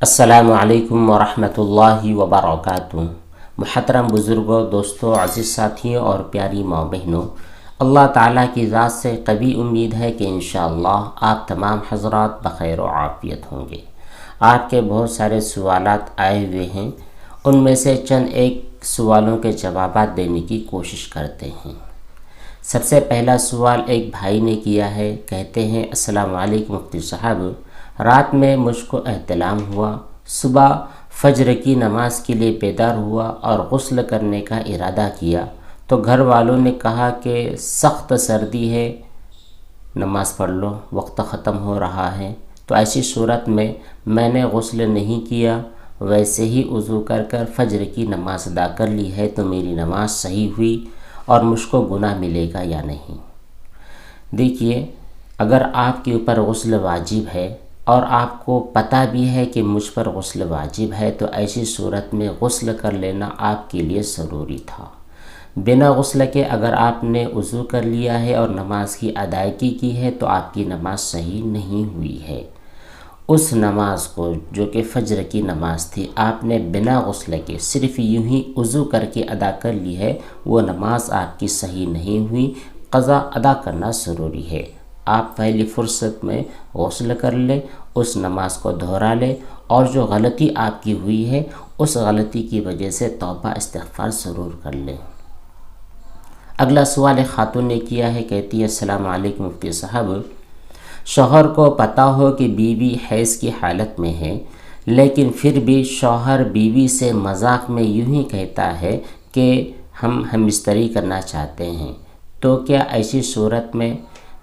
السلام علیکم ورحمۃ اللہ وبرکاتہ۔ محترم بزرگوں، دوستوں، عزیز ساتھیوں اور پیاری ماں بہنوں، اللہ تعالیٰ کی ذات سے قوی امید ہے کہ انشاءاللہ آپ تمام حضرات بخیر و عافیت ہوں گے۔ آپ کے بہت سارے سوالات آئے ہوئے ہیں، ان میں سے چند ایک سوالوں کے جوابات دینے کی کوشش کرتے ہیں۔ سب سے پہلا سوال ایک بھائی نے کیا ہے، کہتے ہیں السلام علیکم مفتی صاحب، رات میں مجھ کو احتلام ہوا، صبح فجر کی نماز کے لیے بیدار ہوا اور غسل کرنے کا ارادہ کیا تو گھر والوں نے کہا کہ سخت سردی ہے، نماز پڑھ لو، وقت ختم ہو رہا ہے۔ تو ایسی صورت میں نے غسل نہیں کیا، ویسے ہی وضو کر فجر کی نماز ادا کر لی ہے، تو میری نماز صحیح ہوئی اور مجھ کو گناہ ملے گا یا نہیں؟ دیکھیے، اگر آپ کے اوپر غسل واجب ہے اور آپ کو پتہ بھی ہے کہ مجھ پر غسل واجب ہے، تو ایسی صورت میں غسل کر لینا آپ کے لیے ضروری تھا۔ بنا غسل کے اگر آپ نے وضو کر لیا ہے اور نماز کی ادائیگی کی ہے تو آپ کی نماز صحیح نہیں ہوئی ہے۔ اس نماز کو جو کہ فجر کی نماز تھی، آپ نے بنا غسل کے صرف یوں ہی وضو کر کے ادا کر لی ہے، وہ نماز آپ کی صحیح نہیں ہوئی، قضا ادا کرنا ضروری ہے۔ آپ پہلی فرصت میں غسل کر لیں، اس نماز کو دہرا لیں، اور جو غلطی آپ کی ہوئی ہے اس غلطی کی وجہ سے توبہ استغفار ضرور کر لیں۔ اگلا سوال ایک خاتون نے کیا ہے، کہتی ہے السلام علیکم مفتی صاحب، شوہر کو پتہ ہو کہ بیوی حیض کی حالت میں ہے، لیکن پھر بھی شوہر بیوی سے مذاق میں یوں ہی کہتا ہے کہ ہم بستری کرنا چاہتے ہیں، تو کیا ایسی صورت میں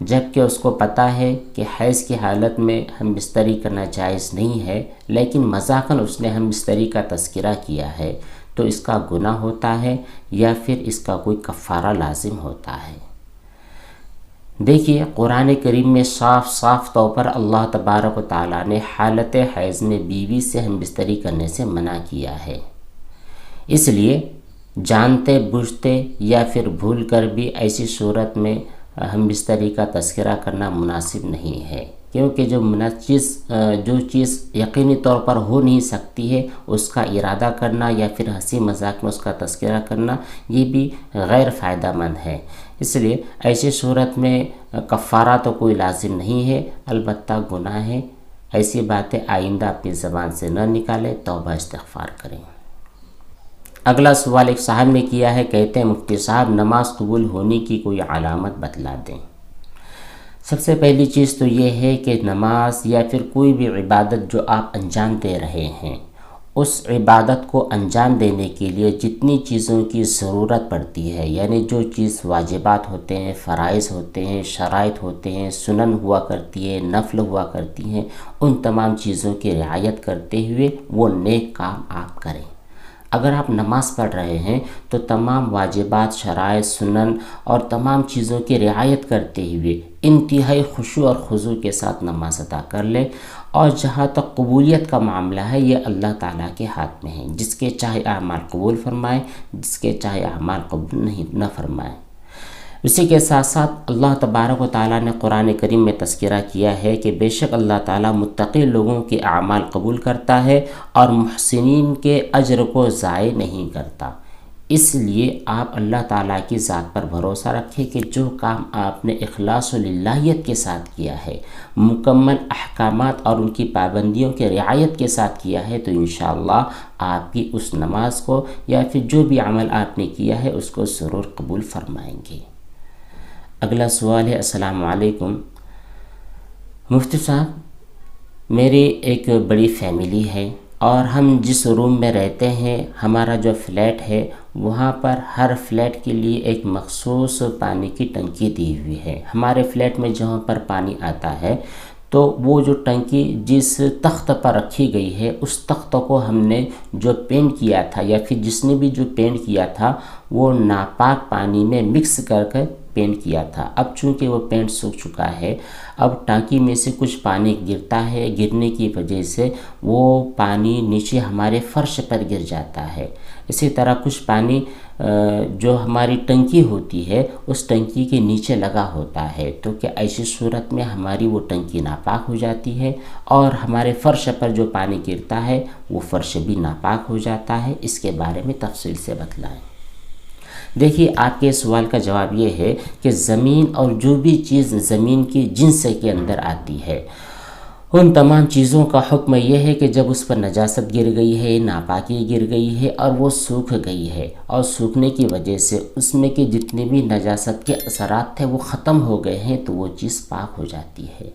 جبکہ اس کو پتہ ہے کہ حیض کی حالت میں ہم بستری کرنا جائز نہیں ہے، لیکن مذاقاً اس نے ہم بستری کا تذکرہ کیا ہے، تو اس کا گناہ ہوتا ہے یا پھر اس کا کوئی کفارہ لازم ہوتا ہے؟ دیکھیے، قرآن کریم میں صاف طور پر اللہ تبارک و تعالیٰ نے حالت حیض میں بیوی سے ہم بستری کرنے سے منع کیا ہے۔ اس لیے جانتے بوجھتے یا پھر بھول کر بھی ایسی صورت میں ہم بستری کا تذکرہ کرنا مناسب نہیں ہے، کیونکہ جو چیز یقینی طور پر ہو نہیں سکتی ہے، اس کا ارادہ کرنا یا پھر ہنسی مذاق میں اس کا تذکرہ کرنا، یہ بھی غیر فائدہ مند ہے۔ اس لیے ایسی صورت میں کفارہ تو کوئی لازم نہیں ہے، البتہ گناہ ہے۔ ایسی باتیں آئندہ اپنی زبان سے نہ نکالیں، توبہ استغفار کریں۔ اگلا سوال ایک صاحب نے کیا ہے، کہتے ہیں مفتی صاحب، نماز قبول ہونے کی کوئی علامت بتلا دیں۔ سب سے پہلی چیز تو یہ ہے کہ نماز یا پھر کوئی بھی عبادت جو آپ انجام دے رہے ہیں، اس عبادت کو انجام دینے کے لیے جتنی چیزوں کی ضرورت پڑتی ہے، یعنی جو چیز واجبات ہوتے ہیں، فرائض ہوتے ہیں، شرائط ہوتے ہیں، سنن ہوا کرتی ہے، نفل ہوا کرتی ہیں، ان تمام چیزوں کی رعایت کرتے ہوئے وہ نیک کام آپ کریں۔ اگر آپ نماز پڑھ رہے ہیں تو تمام واجبات، شرائط، سنن اور تمام چیزوں کی رعایت کرتے ہوئے انتہائی خشوع اور خضوع کے ساتھ نماز ادا کر لیں، اور جہاں تک قبولیت کا معاملہ ہے، یہ اللہ تعالیٰ کے ہاتھ میں ہے، جس کے چاہے اعمال قبول فرمائے، جس کے چاہے اعمال قبول نہ فرمائے۔ اسی کے ساتھ ساتھ اللہ تبارک و تعالیٰ نے قرآن کریم میں تذکرہ کیا ہے کہ بے شک اللہ تعالیٰ متقی لوگوں کے اعمال قبول کرتا ہے اور محسنین کے اجر کو ضائع نہیں کرتا۔ اس لیے آپ اللہ تعالیٰ کی ذات پر بھروسہ رکھیں کہ جو کام آپ نے اخلاص و للہیت کے ساتھ کیا ہے، مکمل احکامات اور ان کی پابندیوں کے رعایت کے ساتھ کیا ہے، تو انشاءاللہ آپ کی اس نماز کو یا پھر جو بھی عمل آپ نے کیا ہے اس کو ضرور قبول فرمائیں گے۔ اگلا سوال ہے السلام علیکم مفتی صاحب، میری ایک بڑی فیملی ہے اور ہم جس روم میں رہتے ہیں، ہمارا جو فلیٹ ہے، وہاں پر ہر فلیٹ کے لیے ایک مخصوص پانی کی ٹنکی دی ہوئی ہے۔ ہمارے فلیٹ میں جہاں پر پانی آتا ہے تو وہ جو ٹنکی جس تخت پر رکھی گئی ہے، اس تخت کو ہم نے جو پینٹ کیا تھا یا پھر جس نے بھی جو پینٹ کیا تھا، وہ ناپاک پانی میں مکس کر کے پینٹ کیا تھا، اب چونکہ وہ پینٹ سوکھ چکا ہے، اب ٹانکی میں سے کچھ پانی گرتا ہے، گرنے کی وجہ سے وہ پانی نیچے ہمارے فرش پر گر جاتا ہے۔ اسی طرح کچھ پانی جو ہماری ٹنکی ہوتی ہے اس ٹنکی کے نیچے لگا ہوتا ہے، تو کہ ایسی صورت میں ہماری وہ ٹنکی ناپاک ہو جاتی ہے، اور ہمارے فرش پر جو پانی گرتا ہے وہ فرش بھی ناپاک ہو جاتا ہے۔ اس کے بارے میں تفصیل سے بتلائیں۔ دیکھیے، آپ کے سوال کا جواب یہ ہے کہ زمین اور جو بھی چیز زمین کی جنس کے اندر آتی ہے، ان تمام چیزوں کا حکم یہ ہے کہ جب اس پر نجاست گر گئی ہے، ناپاکی گر گئی ہے اور وہ سوکھ گئی ہے، اور سوکھنے کی وجہ سے اس میں کے جتنے بھی نجاست کے اثرات تھے وہ ختم ہو گئے ہیں، تو وہ چیز پاک ہو جاتی ہے۔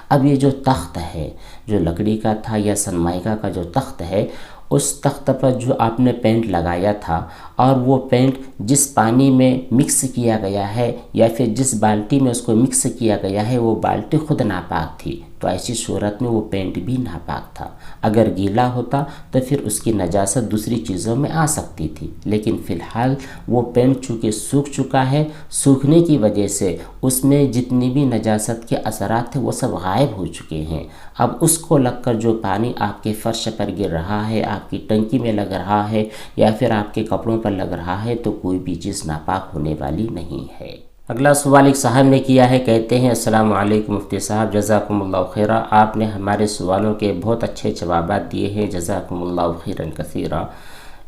اب یہ جو تخت ہے، جو لکڑی کا تھا یا سنمائکا کا جو تخت ہے، اس تخت پر جو آپ نے پینٹ لگایا تھا، اور وہ پینٹ جس پانی میں مکس کیا گیا ہے یا پھر جس بالٹی میں اس کو مکس کیا گیا ہے وہ بالٹی خود ناپاک تھی، تو ایسی صورت میں وہ پینٹ بھی ناپاک تھا۔ اگر گیلا ہوتا تو پھر اس کی نجاست دوسری چیزوں میں آ سکتی تھی، لیکن فی الحال وہ پینٹ چونکہ سوکھ چکا ہے، سوکھنے کی وجہ سے اس میں جتنی بھی نجاست کے اثرات تھے وہ سب غائب ہو چکے ہیں۔ اب اس کو لگ کر جو پانی آپ کے فرش پر گر رہا ہے، آپ کی ٹنکی میں لگ رہا ہے یا پھر آپ کے کپڑوں پر لگ رہا ہے، تو کوئی بھی چیز ناپاک ہونے والی نہیں ہے۔ اگلا سوال ایک صاحب نے کیا ہے، کہتے ہیں السلام علیکم مفتی صاحب، جزاکم اللہ خیرہ، آپ نے ہمارے سوالوں کے بہت اچھے جوابات دیے ہیں، جزاکم اللہ خیرا کثیرا۔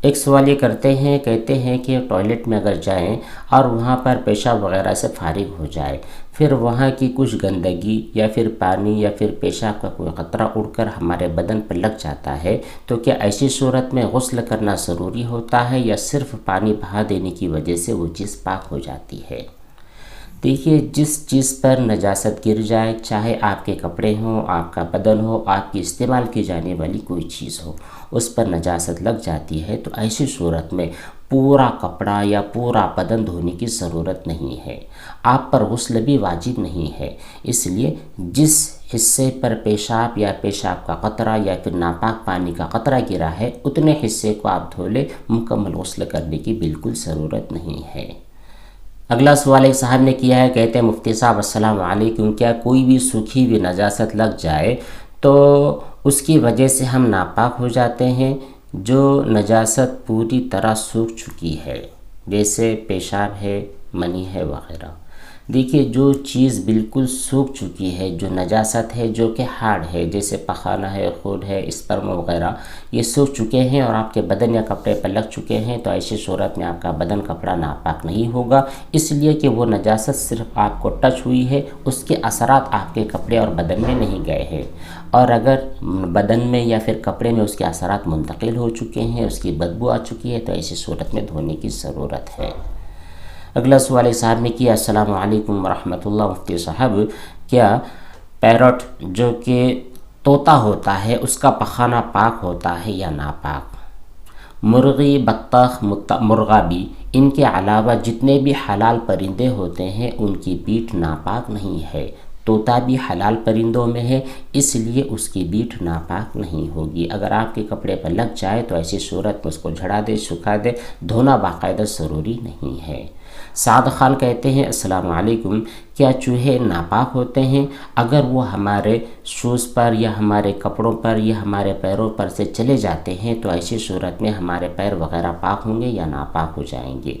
ایک سوال یہ کرتے ہیں، کہتے ہیں کہ ٹوائلٹ میں اگر جائیں اور وہاں پر پیشاب وغیرہ سے فارغ ہو جائے، پھر وہاں کی کچھ گندگی یا پھر پانی یا پھر پیشاب کا کوئی قطرہ اڑ کر ہمارے بدن پر لگ جاتا ہے، تو کیا ایسی صورت میں غسل کرنا ضروری ہوتا ہے یا صرف پانی بہا دینے کی وجہ سے وہ چیز پاک ہو جاتی ہے؟ دیکھیے، جس چیز پر نجاست گر جائے، چاہے آپ کے کپڑے ہوں، آپ کا بدن ہو، آپ کی استعمال کی جانے والی کوئی چیز ہو، اس پر نجاست لگ جاتی ہے، تو ایسی صورت میں پورا کپڑا یا پورا بدن دھونے کی ضرورت نہیں ہے، آپ پر غسل بھی واجب نہیں ہے۔ اس لیے جس حصے پر پیشاب یا پیشاب کا قطرہ یا پھر ناپاک پانی کا قطرہ گرا ہے، اتنے حصے کو آپ دھو لیں، مکمل غسل کرنے کی بالکل ضرورت نہیں ہے۔ اگلا سوال ایک صاحب نے کیا ہے، کہتے ہیں مفتی صاحب السلام علیکم، کیا کوئی بھی سوکھی ہوئی نجاست لگ جائے تو اس کی وجہ سے ہم ناپاک ہو جاتے ہیں؟ جو نجاست پوری طرح سوکھ چکی ہے، جیسے پیشاب ہے، منی ہے وغیرہ، دیکھیے جو چیز بالکل سوکھ چکی ہے، جو نجاست ہے، جو کہ ہارڈ ہے، جیسے پخانہ ہے، خون ہے، اسپرم وغیرہ، یہ سوکھ چکے ہیں اور آپ کے بدن یا کپڑے پر لگ چکے ہیں، تو ایسی صورت میں آپ کا بدن کپڑا ناپاک نہیں ہوگا، اس لیے کہ وہ نجاست صرف آپ کو ٹچ ہوئی ہے، اس کے اثرات آپ کے کپڑے اور بدن میں نہیں گئے ہیں، اور اگر بدن میں یا پھر کپڑے میں اس کے اثرات منتقل ہو چکے ہیں، اس کی بدبو آ چکی ہے، تو ایسی صورت میں دھونے کی ضرورت ہے۔ اگلا سوال ایک صاحب نے کیا، السلام علیکم ورحمۃ اللہ، مفتی صاحب کیا پیرٹ جو کہ طوطا ہوتا ہے اس کا پخانہ پاک ہوتا ہے یا ناپاک؟ مرغی، بطخ، مرغا بھی، ان کے علاوہ جتنے بھی حلال پرندے ہوتے ہیں ان کی بیٹ ناپاک نہیں ہے۔ طوطا بھی حلال پرندوں میں ہے، اس لیے اس کی بیٹ ناپاک نہیں ہوگی۔ اگر آپ کے کپڑے پر لگ جائے تو ایسی صورت میں اس کو جھڑا دے، سکھا دے، دھونا باقاعدہ ضروری نہیں ہے۔ سعد خان کہتے ہیں السلام علیکم، کیا چوہے ناپاک ہوتے ہیں؟ اگر وہ ہمارے شوز پر یا ہمارے کپڑوں پر یا ہمارے پیروں پر سے چلے جاتے ہیں تو ایسی صورت میں ہمارے پیر وغیرہ پاک ہوں گے یا ناپاک ہو جائیں گے؟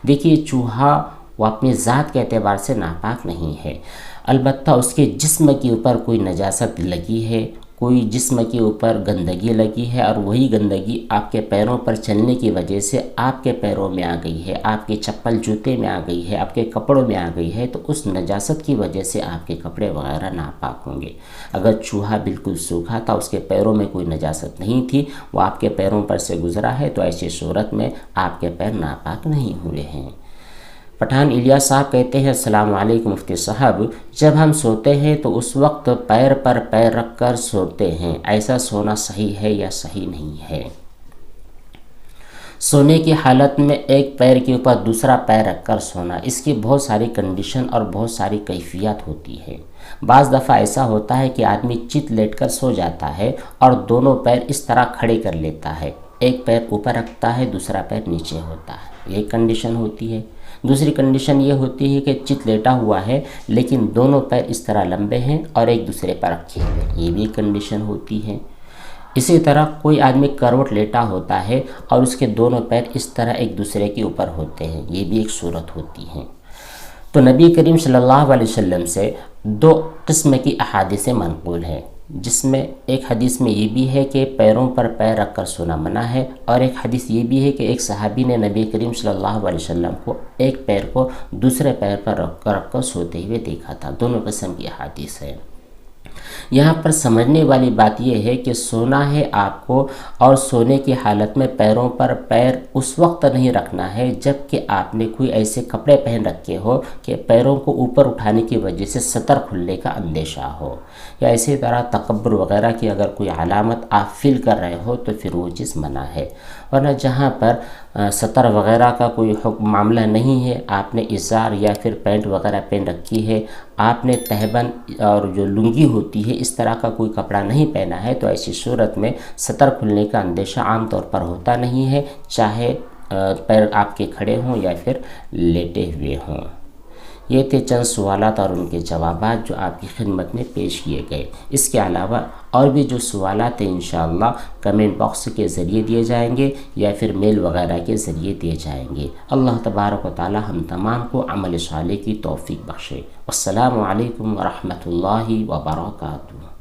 دیکھیے، چوہا وہ اپنی ذات کے اعتبار سے ناپاک نہیں ہے، البتہ اس کے جسم کے اوپر کوئی نجاست لگی ہے، کوئی جسم کے اوپر گندگی لگی ہے، اور وہی گندگی آپ کے پیروں پر چلنے کی وجہ سے آپ کے پیروں میں آ گئی ہے، آپ کے چپل جوتے میں آ گئی ہے، آپ کے کپڑوں میں آ گئی ہے، تو اس نجاست کی وجہ سے آپ کے کپڑے وغیرہ ناپاک ہوں گے۔ اگر چوہا بالکل سوکھا تھا، اس کے پیروں میں کوئی نجاست نہیں تھی، وہ آپ کے پیروں پر سے گزرا ہے، تو ایسی صورت میں آپ کے پیر ناپاک نہیں ہوئے ہیں۔ پٹھان الیاس صاحب کہتے ہیں السلام علیکم مفتی صاحب، جب ہم سوتے ہیں تو اس وقت پیر پر پیر رکھ کر سوتے ہیں، ایسا سونا صحیح ہے یا صحیح نہیں ہے؟ سونے کی حالت میں ایک پیر کے اوپر دوسرا پیر رکھ کر سونا، اس کی بہت ساری کنڈیشن اور بہت ساری کیفیات ہوتی ہے۔ بعض دفعہ ایسا ہوتا ہے کہ آدمی چت لیٹ کر سو جاتا ہے اور دونوں پیر اس طرح کھڑے کر لیتا ہے، ایک پیر اوپر رکھتا ہے، دوسرا پیر نیچے ہوتا ہے، یہ کنڈیشن ہوتی ہے۔ دوسری کنڈیشن یہ ہوتی ہے کہ چت لیٹا ہوا ہے لیکن دونوں پیر اس طرح لمبے ہیں اور ایک دوسرے پر رکھے ہوئے، یہ بھی ایک کنڈیشن ہوتی ہے۔ اسی طرح کوئی آدمی کروٹ لیٹا ہوتا ہے اور اس کے دونوں پیر اس طرح ایک دوسرے کے اوپر ہوتے ہیں، یہ بھی ایک صورت ہوتی ہے۔ تو نبی کریم صلی اللہ علیہ وسلم سے دو قسم کی احادیث منقول ہیں، جس میں ایک حدیث میں یہ بھی ہے کہ پیروں پر پیر رکھ کر سونا منع ہے، اور ایک حدیث یہ بھی ہے کہ ایک صحابی نے نبی کریم صلی اللہ علیہ وسلم کو ایک پیر کو دوسرے پیر پر رکھ کر سوتے ہوئے دیکھا تھا۔ دونوں قسم کی احادیث ہیں۔ یہاں پر سمجھنے والی بات یہ ہے کہ سونا ہے آپ کو، اور سونے کی حالت میں پیروں پر پیر اس وقت نہیں رکھنا ہے جب کہ آپ نے کوئی ایسے کپڑے پہن رکھے ہو کہ پیروں کو اوپر اٹھانے کی وجہ سے سطر کھلنے کا اندیشہ ہو، یا اسی طرح تکبر وغیرہ کی اگر کوئی علامت آپ فیل کر رہے ہو تو پھر وہ چیز منع ہے۔ ورنہ جہاں پر سطر وغیرہ کا کوئی معاملہ نہیں ہے، آپ نے ازار یا پھر پینٹ وغیرہ پہن رکھی ہے، آپ نے تہبند اور جو لنگی ہوتی ہے اس طرح کا کوئی کپڑا نہیں پہنا ہے، تو ایسی صورت میں سطر کھلنے کا اندیشہ عام طور پر ہوتا نہیں ہے، چاہے پیر آپ کے کھڑے ہوں یا پھر لیٹے ہوئے ہوں۔ یہ تھے چند سوالات اور ان کے جوابات جو آپ کی خدمت میں پیش کیے گئے۔ اس کے علاوہ اور بھی جو سوالات ہیں انشاءاللہ کمنٹ باکس کے ذریعے دیے جائیں گے یا پھر میل وغیرہ کے ذریعے دیے جائیں گے۔ اللہ تبارک و تعالی ہم تمام کو عمل صالح کی توفیق بخشے۔ السلام علیکم ورحمۃ اللہ وبرکاتہ۔